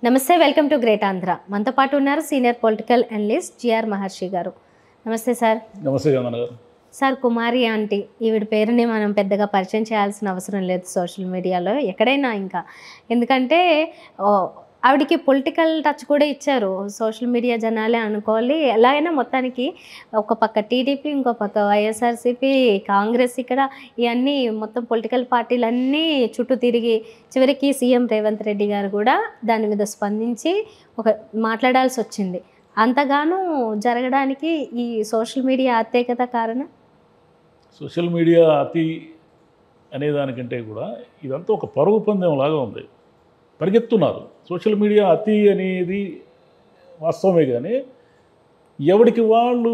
నమస్తే, welcome to great Andhra. మనతో పాటు ఉన్నారు సీనియర్ పొలిటికల్ అనలిస్ట్ జిఆర్ మహర్షి గారు. నమస్తే సార్. నమస్తే చందన గారు. సార్, కుమారి ఆంటీ ఈవిడ పేరుని మనం పెద్దగా పరిచయం చేయాల్సిన అవసరం లేదు సోషల్ మీడియాలో ఎక్కడైనా. ఇంకా ఎందుకంటే ఆవిడకి పొలిటికల్ టచ్ కూడా ఇచ్చారు సోషల్ మీడియా జనాలే అనుకోవాలి. ఎలాగైనా మొత్తానికి ఒక పక్క టీడీపీ, ఇంకో పక్క వైఎస్ఆర్సీపీ, కాంగ్రెస్, ఇక్కడ ఇవన్నీ మొత్తం పొలిటికల్ పార్టీలన్నీ చుట్టూ తిరిగి చివరికి సీఎం రేవంత్ రెడ్డి గారు కూడా దాని మీద స్పందించి మాట్లాడాల్సి వచ్చింది. అంతగానూ జరగడానికి ఈ సోషల్ మీడియా అత్యేకత కారణం. సోషల్ మీడియా అతి అనేదానికంటే కూడా ఇదంతా ఒక పరుగు పందెం లాగా ఉంది. పరిగెత్తున్నారు. సోషల్ మీడియా అతి అనేది వాస్తవమే, కానీ ఎవరికి వాళ్ళు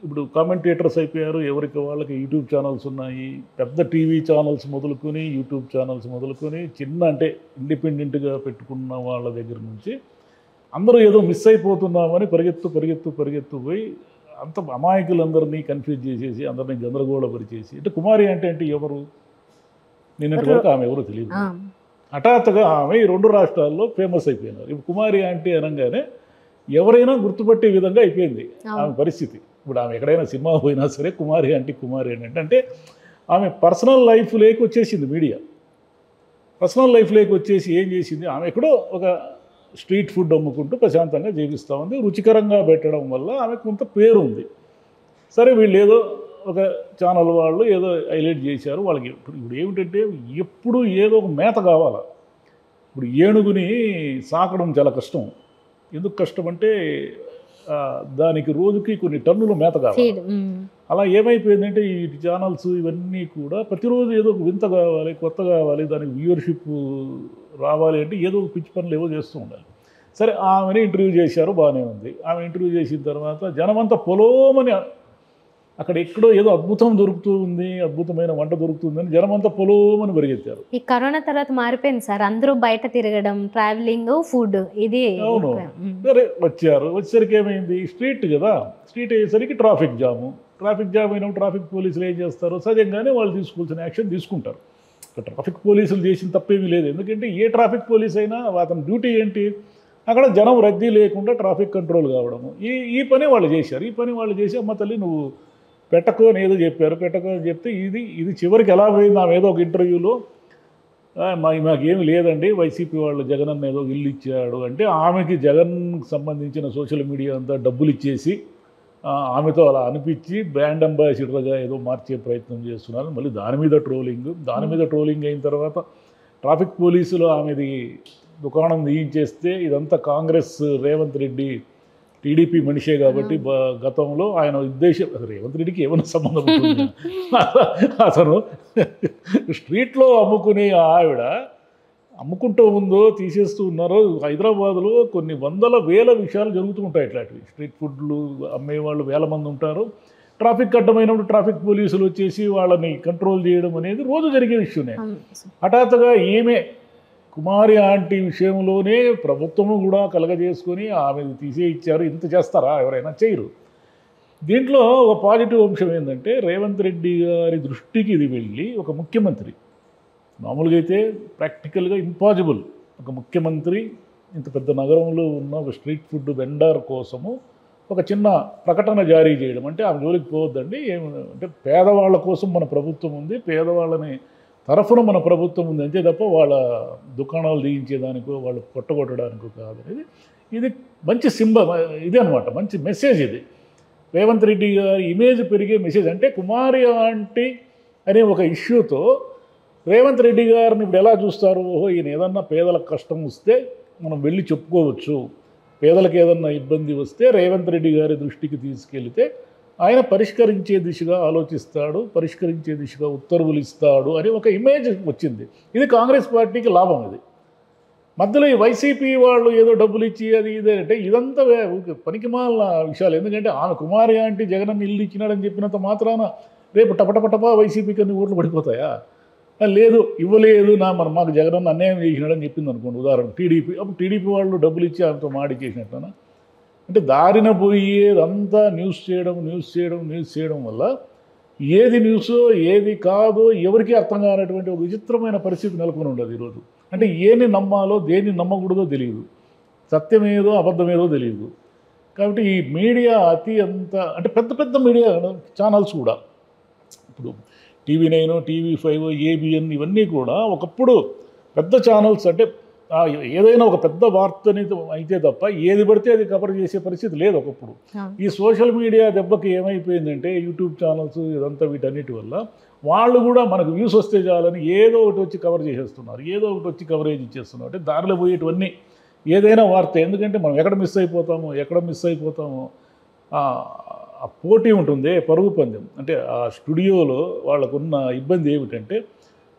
ఇప్పుడు కామెంటేటర్స్ అయిపోయారు. ఎవరికి వాళ్ళకి యూట్యూబ్ ఛానల్స్ ఉన్నాయి. పెద్ద టీవీ ఛానల్స్ మొదలుకొని, యూట్యూబ్ ఛానల్స్ మొదలుకొని, చిన్న అంటే ఇండిపెండెంట్గా పెట్టుకున్న వాళ్ళ దగ్గర నుంచి అందరూ ఏదో మిస్ అయిపోతున్నామని పరిగెత్తు పోయి అంత అమాయకులందరినీ కన్ఫ్యూజ్ చేసేసి అందరినీ గందరగోళపరిచేసి, అంటే కుమారి అంటే ఎవరు? నిన్నటి వరకు ఆమె ఎవరో తెలియదు. హఠాత్తుగా ఆమె ఈ రెండు రాష్ట్రాల్లో ఫేమస్ అయిపోయినారు. ఇప్పుడు కుమారి అంటే అనగానే ఎవరైనా గుర్తుపట్టే విధంగా అయిపోయింది ఆమె పరిస్థితి. ఇప్పుడు ఆమె ఎక్కడైనా సినిమా పోయినా సరే కుమారి అంటే ఆమె పర్సనల్ లైఫ్లోకి వచ్చేసింది. మీడియా పర్సనల్ లైఫ్లోకి వచ్చేసి ఏం చేసింది, ఆమె ఎక్కడో ఒక స్ట్రీట్ ఫుడ్ అమ్ముకుంటూ ప్రశాంతంగా జీవిస్తూ ఉంది. రుచికరంగా పెట్టడం వల్ల ఆమెకు కొంత పేరు ఉంది. సరే, వీళ్ళు ఏదో ఒక ఛానల్ వాళ్ళు ఏదో హైలైట్ చేశారు. వాళ్ళకి ఇప్పుడు ఏమిటంటే ఎప్పుడు ఏదో ఒక మేత కావాలా. ఇప్పుడు ఏనుగుని సాకడం చాలా కష్టం. ఎందుకు కష్టం అంటే దానికి రోజుకి కొన్ని టన్నుల మేత కావాలి. అలా ఏమైపోయిందంటే ఈ ఛానల్స్ ఇవన్నీ కూడా ప్రతిరోజు ఏదో ఒక వింత కావాలి, కొత్త కావాలి, దానికి వ్యూవర్షిప్ రావాలి అంటే ఏదో ఒక పిచ్చి పనులు ఏవో చేస్తూ ఉండాలి. సరే, ఆమెని ఇంటర్వ్యూ చేశారు, బాగానే ఉంది. ఆమె ఇంటర్వ్యూ చేసిన తర్వాత జనమంతా పొలోమని అక్కడ ఎక్కడో ఏదో అద్భుతం దొరుకుతూ ఉంది, అద్భుతమైన వంట దొరుకుతుందని జనమంతా పొలోమని పరిగెత్తారు. ఈ కరోనా తర్వాత మారిపోయింది సార్. అందరూ బయట తిరగడం, ట్రావెలింగ్, ఫుడ్, ఇది. అవును. సరే, వచ్చేసరికి ఏమైంది, స్ట్రీట్ కదా, స్ట్రీట్ అయ్యేసరికి ట్రాఫిక్ జామ్ అయినప్పుడు ట్రాఫిక్ పోలీసులు ఏం చేస్తారు, సహజంగానే వాళ్ళు తీసుకోవాల్సిన యాక్షన్ తీసుకుంటారు. ట్రాఫిక్ పోలీసులు చేసిన తప్పేమీ లేదు. ఎందుకంటే ఏ ట్రాఫిక్ పోలీస్ అయినా అతని డ్యూటీ ఏంటి, అక్కడ జనం రద్దీ లేకుండా ట్రాఫిక్ కంట్రోల్ కావడము. ఈ పని వాళ్ళు చేశారు. ఈ పని వాళ్ళు చేసి అమ్మ తల్లి నువ్వు పెట్టకు అని ఏదో చెప్పారు. పెట్టకు అని చెప్తే ఇది చివరికి ఎలా పోయింది, ఆమె ఏదో ఒక ఇంటర్వ్యూలో మాకేమి లేదండి, వైసీపీ వాళ్ళు జగన్ అన్న ఏదో ఇల్లు ఇచ్చాడు అంటే ఆమెకి జగన్కి సంబంధించిన సోషల్ మీడియా అంతా డబ్బులు ఇచ్చేసి ఆమెతో అలా అనిపించి బ్రాండ్ అంబాసిడర్గా ఏదో మార్చే ప్రయత్నం చేస్తున్నారు. మళ్ళీ దాని మీద ట్రోలింగ్ అయిన తర్వాత ట్రాఫిక్ పోలీసులు ఆమెది దుకాణం తీయించేస్తే ఇదంతా కాంగ్రెస్ రేవంత్ రెడ్డి టీడీపీ మనిషే కాబట్టి గతంలో ఆయన ఉద్దేశం, రేవంత్ రెడ్డికి ఏమైనా సంబంధం ఉంటుంది? అతను స్ట్రీట్లో అమ్ముకునే ఆవిడ అమ్ముకుంటూ ఉందో తీసేస్తూ ఉన్నారో. హైదరాబాద్లో కొన్ని వందల వేల విషయాలు జరుగుతూ ఉంటాయి. ఇట్లాంటివి స్ట్రీట్ ఫుడ్లు అమ్మేవాళ్ళు వేల మంది ఉంటారు. ట్రాఫిక్ అడ్డమైనప్పుడు ట్రాఫిక్ పోలీసులు వచ్చేసి వాళ్ళని కంట్రోల్ చేయడం అనేది రోజు జరిగే విషయమే. హఠాత్తుగా ఈమె కుమారి ఆంటీ విషయంలోనే ప్రభుత్వము కూడా కలగజేసుకొని ఆమె తీసే ఇచ్చారు. ఇంత చేస్తారా? ఎవరైనా చేయరు. దీంట్లో ఒక పాజిటివ్ అంశం ఏంటంటే రేవంత్ రెడ్డి గారి దృష్టికి ఇది వెళ్ళి ఒక ముఖ్యమంత్రి, మామూలుగా అయితే ప్రాక్టికల్గా ఇంపాసిబుల్, ఒక ముఖ్యమంత్రి ఇంత పెద్ద నగరంలో ఉన్న ఒక స్ట్రీట్ ఫుడ్ వెండర్ కోసము ఒక చిన్న ప్రకటన జారీ చేయడం అంటే ఆమె జోలికి పోవద్దండి, అంటే పేదవాళ్ళ కోసం మన ప్రభుత్వం ఉంది, పేదవాళ్ళని తరఫున మన ప్రభుత్వం ఉంది అంతే తప్ప వాళ్ళ దుకాణాలు తీయించేదానికో వాళ్ళు పొట్టగొట్టడానికో కాదు. ఇది మంచి ఇదే అనమాట, మంచి మెసేజ్. ఇది రేవంత్ రెడ్డి గారి ఇమేజ్ పెరిగే మెసేజ్. అంటే కుమారి ఆంటీ అనే ఒక ఇష్యూతో రేవంత్ రెడ్డి గారిని ఇప్పుడు ఎలా చూస్తారు, ఓహో ఈయన ఏదన్నా పేదలకు కష్టం వస్తే మనం వెళ్ళి చెప్పుకోవచ్చు, పేదలకు ఏదన్నా ఇబ్బంది వస్తే రేవంత్ రెడ్డి గారి దృష్టికి తీసుకెళ్తే ఆయన పరిష్కరించే దిశగా ఆలోచిస్తాడు, పరిష్కరించే దిశగా ఉత్తర్వులు ఇస్తాడు అని ఒక ఇమేజ్ వచ్చింది. ఇది కాంగ్రెస్ పార్టీకి లాభం. ఇది మధ్యలో ఈ వైసీపీ వాళ్ళు ఏదో డబ్బులు ఇచ్చి అది ఇదే అంటే ఇదంతా పనికిమాలిన విషయాలు. ఎందుకంటే ఆమె కుమారి ఆంటీ జగన్ ఇల్లు ఇచ్చినాడని చెప్పినంత మాత్రాన రేపు టపటపటపా వైసీపీకి అన్ని ఓట్లు పడిపోతాయా? లేదు, ఇవ్వలేదు, మాకు జగన్ అన్యాయం చేసినాడని చెప్పింది అనుకోండి, ఉదాహరణ టీడీపీ. అప్పుడు టీడీపీ వాళ్ళు డబ్బులు ఇచ్చి ఆమెతో మాడి చేసినట్టునా? అంటే దారిన పోయేదంతా న్యూస్ చేయడం వల్ల ఏది న్యూసో ఏది కాదో ఎవరికి అర్థం కానటువంటి ఒక విచిత్రమైన పరిస్థితి నెలకొని ఉండదు ఈరోజు. అంటే ఏని నమ్మాలో దేన్ని నమ్మకూడదో తెలియదు. సత్యమేదో అబద్ధమేదో తెలియదు. కాబట్టి ఈ మీడియా అంత అంటే పెద్ద పెద్ద మీడియా ఛానల్స్ కూడా ఇప్పుడు TV9, TV5, ABN ఇవన్నీ కూడా ఒకప్పుడు పెద్ద ఛానల్స్ అంటే ఏదైనా ఒక పెద్ద వార్తని అయితే తప్ప ఏది పడితే అది కవర్ చేసే పరిస్థితి లేదు ఒకప్పుడు. ఈ సోషల్ మీడియా దెబ్బకి ఏమైపోయిందంటే యూట్యూబ్ ఛానల్స్ ఇదంతా వీటన్నిటి వల్ల వాళ్ళు కూడా మనకు వ్యూస్ వస్తే చాలని ఏదో ఒకటి వచ్చి కవర్ చేసేస్తున్నారు, ఏదో ఒకటి వచ్చి కవరేజ్ ఇచ్చేస్తున్నారు. అంటే దారిలో పోయేటివన్నీ ఏదైనా వార్త, ఎందుకంటే మనం ఎక్కడ మిస్ అయిపోతామో ఆ పోటీ ఉంటుంది, పరుగు పందెం. అంటే ఆ స్టూడియోలో వాళ్ళకున్న ఇబ్బంది ఏమిటంటే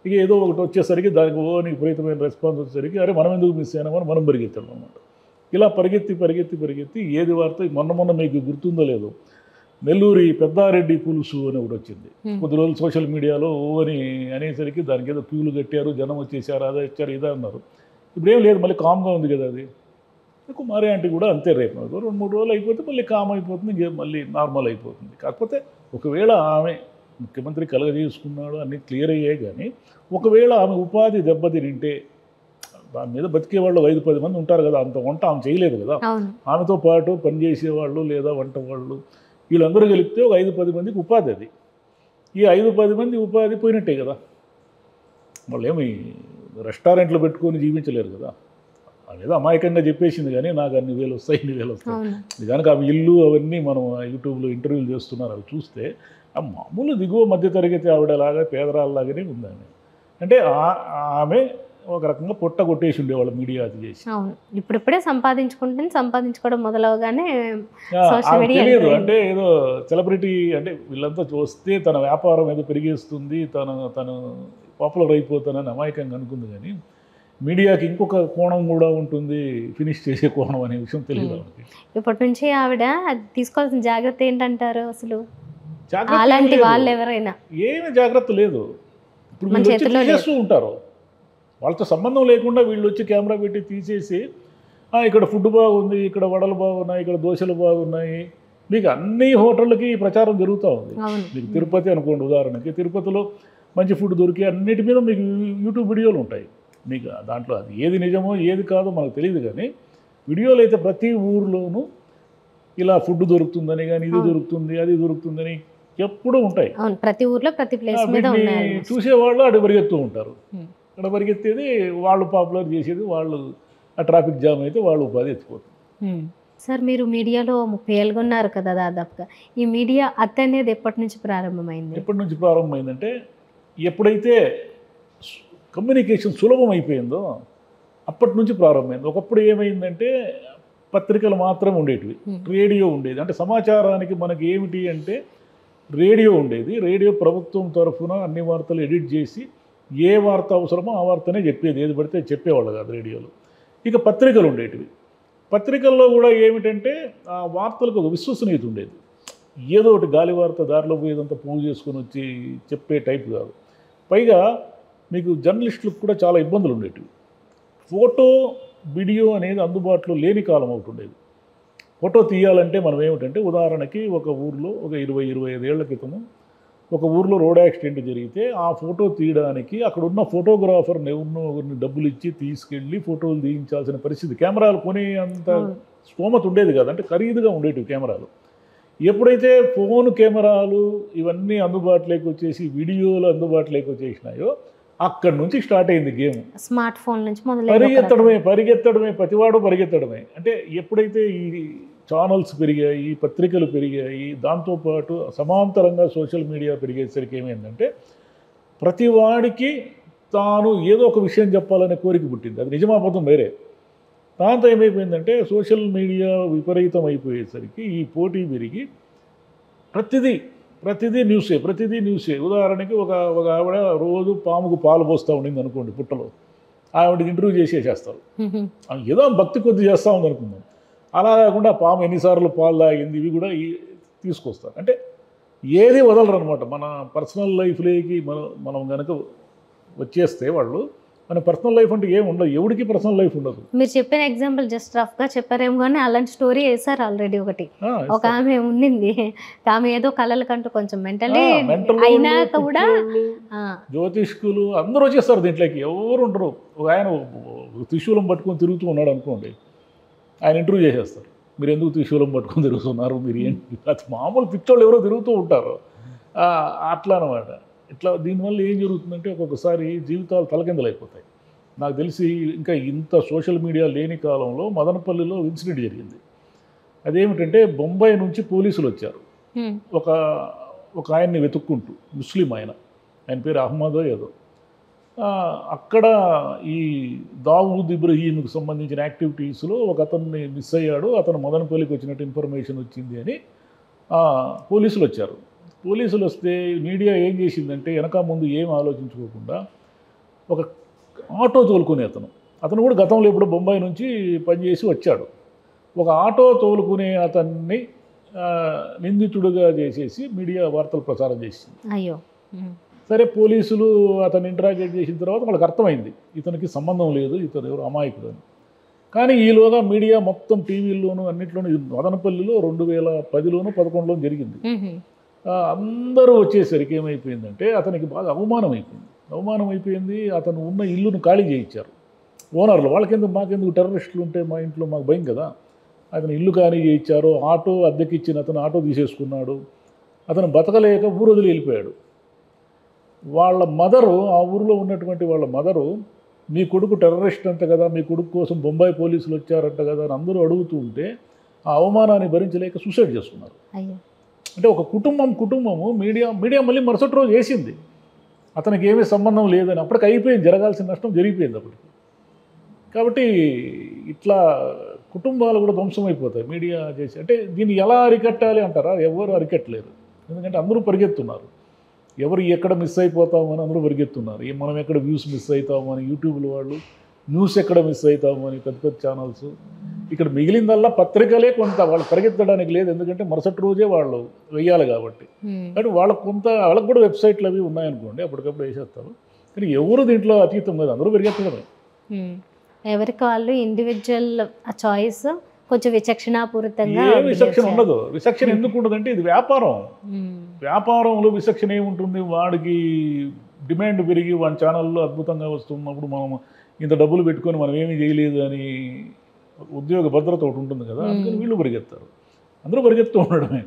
ఇక ఏదో ఒకటి వచ్చేసరికి దానికి విపరీతమైన రెస్పాన్స్ వచ్చేసరికి అరే మనం ఎందుకు మిస్ అయినామని మనం పరిగెత్తాం అనమాట. ఇలా పరిగెత్తి ఏది వార్త మొన్న మీకు గుర్తుందో లేదో నెల్లూరి పెద్దారెడ్డి పులుసు అని ఒకటి వచ్చింది. కొద్ది రోజులు సోషల్ మీడియాలో అనేసరికి దానికి ఏదో క్యూలు కట్టారు, జనం వచ్చేసారు, అదే ఇచ్చారు, ఇదే అన్నారు. ఇప్పుడేం లేదు, మళ్ళీ కామ్గా ఉంది కదా. అది కుమారి ఆంటీ కూడా అంతే, రేపు 2-3 రోజులు అయిపోతే మళ్ళీ కామ్ అయిపోతుంది, మళ్ళీ నార్మల్ అయిపోతుంది. కాకపోతే ఒకవేళ ఆమె ముఖ్యమంత్రి కలగజేసుకున్నాడు అన్నీ క్లియర్ అయ్యాయి, కానీ ఒకవేళ ఆమె ఉపాధి దెబ్బతింటే దాని మీద బతికేవాళ్ళు 5-10 మంది ఉంటారు కదా, అంత వంట ఆమె చేయలేదు కదా. ఆమెతో పాటు పనిచేసేవాళ్ళు లేదా వంట వాళ్ళు వీళ్ళందరూ కలిపితే ఒక 5-10 మందికి ఉపాధి. అది ఈ 5-10 మంది ఉపాధి పోయినట్టే కదా. వాళ్ళు ఏమి రెస్టారెంట్లు పెట్టుకొని జీవించలేరు కదా. అదేదో అమాయకంగా చెప్పేసింది, కానీ నాకు అన్ని వేలు వస్తాయి, ఇన్ని వేలు వస్తాయి. నిజానికి అవి ఇల్లు అవన్నీ మనం యూట్యూబ్లో ఇంటర్వ్యూలు చేస్తున్నారు, అవి చూస్తే ఆ మామూలు దిగువ మధ్యతరగతి ఆవిడలాగా పేదరాళ్ళలాగానే ఉందండి. అంటే ఆమె ఒక రకంగా పొట్ట కొట్టేసి ఉండేవాళ్ళు మీడియా అది చేసి. ఇప్పుడిప్పుడే సంపాదించుకోవడం మొదలవగానే తెలియదు, అంటే ఏదో సెలబ్రిటీ అంటే వీళ్ళంతా చూస్తే తన వ్యాపారం ఏదో పెరిగేస్తుంది, తను పాపులర్ అయిపోతానని అమాయకంగా అనుకుంది. కానీ మీడియాకి ఇంకొక కోణం కూడా ఉంటుంది, ఫినిష్ చేసే కోణం అనే విషయం తెలియదు. ఇప్పటి నుంచి ఆవిడ తీసుకోవాల్సిన జాగ్రత్త ఏంటంటారు? అసలు అలాంటి వాళ్ళు ఎవరైనా ఏమి జాగ్రత్త లేదు. ఇప్పుడు వీళ్ళు చేస్తూ ఉంటారు, వాళ్ళతో సంబంధం లేకుండా వీళ్ళు వచ్చి కెమెరా పెట్టి తీసేసి ఇక్కడ ఫుడ్ బాగుంది, ఇక్కడ వడలు బాగున్నాయి, ఇక్కడ దోశలు బాగున్నాయి, మీకు అన్ని హోటళ్ళకి ప్రచారం జరుగుతూ ఉంది. మీకు తిరుపతి అనుకోండి ఉదాహరణకి, తిరుపతిలో మంచి ఫుడ్ దొరికి అన్నిటి మీద మీకు యూట్యూబ్ వీడియోలు ఉంటాయి. మీకు దాంట్లో అది ఏది నిజమో ఏది కాదో మనకు తెలియదు, కానీ వీడియోలు అయితే ప్రతి ఊర్లోనూ ఇలా ఫుడ్ దొరుకుతుందని కానీ ఇది దొరుకుతుంది అది దొరుకుతుందని ఎప్పుడూ ఉంటాయి. ప్రతి ఊర్లో ప్రతి ప్లేస్ మీద చూసేవాళ్ళు అటు పరిగెత్తూ ఉంటారు. అక్కడ పరిగెత్తేది వాళ్ళు పాపులర్ చేసేది, వాళ్ళు ఆ ట్రాఫిక్ జామ్ అయితే వాళ్ళు ఉపాధి ఎత్తిపోతుంది. సార్ మీరు మీడియాలో 30 ఏళ్ళుగా ఉన్నారు కదా దాదాపుగా, ఈ మీడియా అత్త అనేది ఎప్పటి నుంచి ప్రారంభమైంది? ఎప్పటి నుంచి ప్రారంభమైందంటే ఎప్పుడైతే కమ్యూనికేషన్ సులభం అయిపోయిందో అప్పటి నుంచి ప్రారంభమైంది. ఒకప్పుడు ఏమైందంటే పత్రికలు మాత్రమే ఉండేటివి, రేడియో ఉండేది. అంటే సమాచారానికి మనకి ఏమిటి అంటే రేడియో ఉండేది. రేడియో ప్రభుత్వం తరఫున అన్ని వార్తలు ఎడిట్ చేసి ఏ వార్త అవసరమో ఆ వార్తనే చెప్పేది, ఏది పడితే చెప్పేవాళ్ళు కాదు రేడియోలో. ఇక పత్రికలు ఉండేటివి. పత్రికల్లో కూడా ఏమిటంటే ఆ వార్తలకు ఒక విశ్వసనీయత ఉండేది. ఏదో ఒకటి గాలి వార్త దారిలో పోయేదంతా పూజ చేసుకొని వచ్చి చెప్పే టైప్ కాదు. పైగా మీకు జర్నలిస్టులకు కూడా చాలా ఇబ్బందులు ఉండేటివి. ఫోటో వీడియో అనేది అందుబాటులో లేని కాలం ఒకటి ఉండేది. ఫోటో తీయాలంటే మనం ఏమిటంటే ఉదాహరణకి ఒక ఊర్లో ఒక 20-25 ఏళ్ల క్రితము ఒక ఊర్లో రోడ్ యాక్సిడెంట్ జరిగితే ఆ ఫోటో తీయడానికి అక్కడ ఉన్న ఫోటోగ్రాఫర్ని ఎవరిని డబ్బులు ఇచ్చి తీసుకెళ్ళి ఫోటోలు తీయించాల్సిన పరిస్థితి. కెమెరాలు కొనే అంత స్తోమత ఉండేది కాదు, అంటే ఖరీదుగా ఉండేటివి కెమెరాలు. ఎప్పుడైతే ఫోన్ కెమెరాలు ఇవన్నీ అందుబాటులోకి వచ్చేసి వీడియోలు అందుబాటులోకి వచ్చేసినాయో అక్కడి నుంచి స్టార్ట్ అయింది గేమ్. స్మార్ట్ ఫోన్ నుంచి పరిగెత్తడమే ప్రతివాడు పరిగెత్తడమే. అంటే ఎప్పుడైతే ఈ ఛానల్స్ పెరిగాయి, ఈ పత్రికలు పెరిగాయి, దాంతోపాటు సమాంతరంగా సోషల్ మీడియా పెరిగేసరికి ఏమైందంటే ప్రతివాడికి తాను ఏదో ఒక విషయం చెప్పాలనే కోరిక పుట్టింది. అది నిజమాబద్ధం వేరే. దాంతో ఏమైపోయిందంటే సోషల్ మీడియా విపరీతం అయిపోయేసరికి ఈ పోటీ పెరిగి ప్రతిదీ న్యూసే. ఉదాహరణకి ఒక ఆవిడ రోజు పాముకు పాలు పోస్తూ ఉండింది అనుకోండి పుట్టలో, ఆవిడకి ఇంటర్వ్యూ చేసేస్తారు. ఏదో భక్తి కొద్ది చేస్తూ ఉంది అనుకుందాం. అలా కాకుండా పాము ఎన్నిసార్లు పాలు తాగింది ఇవి కూడా తీసుకొస్తారు. అంటే ఏది వదలరు అనమాట. మన పర్సనల్ లైఫ్లోకి మనం కనుక వచ్చేస్తే వాళ్ళు మన పర్సనల్ లైఫ్ అంటే ఏమి ఉండదు, ఎవరికి పర్సనల్ లైఫ్ ఉండదు. మీరు చెప్పిన ఎగ్జాంపుల్ జస్ట్ రఫ్గా చెప్పారేమో, కానీ అలాంటి స్టోరీ వేశారు ఆల్రెడీ ఒకటి. ఒక ఆమె ఉండింది, ఆమె ఏదో కళలకంటూ కొంచెం మెంటల్లీ అయినాక కూడా జ్యోతిష్కులు అందరూ వచ్చేస్తారు దీంట్లోకి, ఎవరు ఉండరు. ఒక ఆయన త్రిశూలం పట్టుకొని తిరుగుతూ ఉన్నాడు అనుకోండి, ఆయన ఇంటర్వ్యూ చేసేస్తారు. మీరు ఎందుకు త్రిశూలం పట్టుకొని తిరుగుతున్నారు, మీరు ఏంటి, అది మామూలు పిచ్చోళ్ళు ఎవరో తిరుగుతూ ఉంటారు. అట్లా అనమాట. ఇట్లా దీనివల్ల ఏం జరుగుతుందంటే ఒక్కొక్కసారి జీవితాలు తలకిందలైపోతాయి. నాకు తెలిసి ఇంకా ఇంత సోషల్ మీడియా లేని కాలంలో మదనపల్లిలో ఇన్సిడెంట్ జరిగింది. అదేమిటంటే బొంబాయి నుంచి పోలీసులు వచ్చారు. ఒక ఆయన్ని వెతుక్కుంటూ, ముస్లిం ఆయన పేరు అహ్మదో ఏదో. అక్కడ ఈ దావూద్ ఇబ్రహీంకి సంబంధించిన యాక్టివిటీస్లో ఒక అతన్ని మిస్ అయ్యాడు, అతను మదనపల్లికి వచ్చినట్టు ఇన్ఫర్మేషన్ వచ్చింది అని పోలీసులు వచ్చారు. పోలీసులు వస్తే మీడియా ఏం చేసిందంటే వెనక ముందు ఏం ఆలోచించుకోకుండా ఒక ఆటో తోలుకునే అతను కూడా గతంలో ఎప్పుడు బొంబాయి నుంచి పనిచేసి వచ్చాడు. ఒక ఆటో తోలుకునే అతన్ని నిందితుడుగా చేసేసి మీడియా వార్తలు ప్రసారం చేసింది. అయ్యో. సరే, పోలీసులు అతను ఇంటరాగేట్ చేసిన తర్వాత వాళ్ళకి అర్థమైంది ఇతనికి సంబంధం లేదు, ఇతను ఎవరు అమాయకుడు అని. కానీ ఈలోగా మీడియా మొత్తం టీవీల్లోనూ అన్నింటిలోనూ మదనపల్లిలో 2010లోనూ 11లోనూ జరిగింది. అందరూ వచ్చేసరికి ఏమైపోయిందంటే అతనికి బాగా అవమానం అయిపోయింది. అతను ఉన్న ఇల్లును ఖాళీ చేయించారు ఓనర్లు. వాళ్ళకెందుకు, మాకెందుకు, టెర్రరిస్టులు ఉంటే మా ఇంట్లో మాకు భయం కదా. అతను ఇల్లు ఖాళీ చేయించారు. ఆటో అద్దెకిచ్చిన అతను ఆటో తీసేసుకున్నాడు. అతను బతకలేక ఊరు వదిలి వెళ్ళిపోయాడు. వాళ్ళ మదరు, ఆ ఊరిలో ఉన్నటువంటి వాళ్ళ మదరు, మీ కొడుకు టెర్రరిస్ట్ అంట కదా, మీ కొడుకు కోసం బొంబాయి పోలీసులు వచ్చారంట కదా అని అందరూ అడుగుతూ ఉంటే ఆ అవమానాన్ని భరించలేక సూసైడ్ చేసుకున్నారు. అంటే ఒక కుటుంబము మీడియా మళ్ళీ మరుసటి రోజు వేసింది అతనికి ఏమీ సంబంధం లేదని. అప్పటికి అయిపోయింది, జరగాల్సిన నష్టం జరిగిపోయింది అప్పటికి. కాబట్టి ఇట్లా కుటుంబాలు కూడా ధ్వంసమైపోతాయి మీడియా చేసి. అంటే దీన్ని ఎలా అరికట్టాలి అంటారా? ఎవరు అరికట్టలేరు. ఎందుకంటే అందరూ పరిగెత్తున్నారు. ఎవరు ఎక్కడ మిస్ అయిపోతామని అందరూ పరిగెత్తున్నారు. మనం ఎక్కడ వ్యూస్ మిస్ అవుతామని యూట్యూబ్లో వాళ్ళు, న్యూస్ ఎక్కడ మిస్ అవుతామని పెద్ద పెద్ద ఛానల్స్. ఇక్కడ మిగిలిందల్లా పత్రికలే కొంత వాళ్ళు పరిగెత్తడానికి లేదు, ఎందుకంటే మరుసటి రోజే వాళ్ళు వెయ్యాలి కాబట్టి. కానీ వాళ్ళకు కూడా వెబ్సైట్లు అవి ఉన్నాయనుకోండి, అప్పటికప్పుడు వేసేస్తారు. కానీ ఎవరు దీంట్లో అతీతం కాదు, అందరూ పరిగెత్తడమే. ఎవరికి వాళ్ళు ఇండివిజువల్ చాయిస్, కొంచెం విచక్షణాపూరితంగా. ఏ విచక్షణ ఉండదు. విచక్షణ ఎందుకు ఉండదంటే ఇది వ్యాపారంలో విచక్షణ ఏముంటుంది? వాడికి డిమాండ్ పెరిగి వాడి ఛానల్లో అద్భుతంగా వస్తున్నప్పుడు మనం ఇంత డబ్బులు పెట్టుకొని మనం ఏమీ చేయలేదు అని ఉద్యోగ భద్రత ఒకటి ఉంటుంది కదా, అందుకని వీళ్ళు పరిగెత్తారు. అందరూ పరిగెత్తూ ఉండడమే.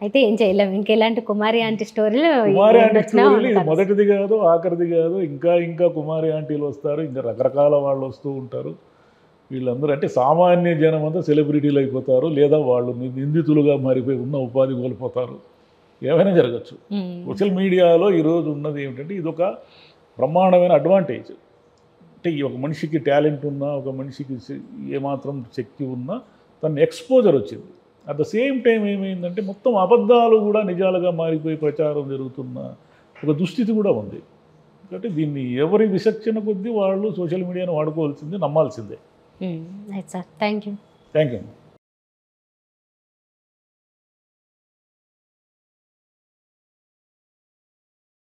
అయితే ఏం చేయలేము. ఇంకెలాంటి కుమారి ఆంటీ స్టోరీలు ఇది మొదటిది కాదు, ఆఖరిది కాదు. ఇంకా కుమారి ఆంటీలు వస్తారు, ఇంకా రకరకాల వాళ్ళు వస్తూ ఉంటారు. వీళ్ళందరూ అంటే సామాన్య జనం అంతా సెలబ్రిటీలు అయిపోతారు, లేదా వాళ్ళు నిందితులుగా మారిపోయి ఉన్న ఉపాధి కోల్పోతారు. ఏమైనా జరగచ్చు. సోషల్ మీడియాలో ఈరోజు ఉన్నది ఏమిటంటే ఇది ఒక బ్రహ్మాండమైన అడ్వాంటేజ్. అంటే ఈ ఒక మనిషికి టాలెంట్ ఉన్నా, ఒక మనిషికి ఏమాత్రం శక్తి ఉన్నా తన ఎక్స్పోజర్ వచ్చింది. అట్ ద సేమ్ టైం ఏమైందంటే మొత్తం అబద్ధాలు కూడా నిజాలుగా మారిపోయి ప్రచారం జరుగుతున్న ఒక దుస్థితి కూడా ఉంది. కాబట్టి దీన్ని ఎవరి విచక్షణ కొద్దీ వాళ్ళు సోషల్ మీడియాను వాడుకోవాల్సిందే, నమ్మాల్సిందే. Sir, thank you.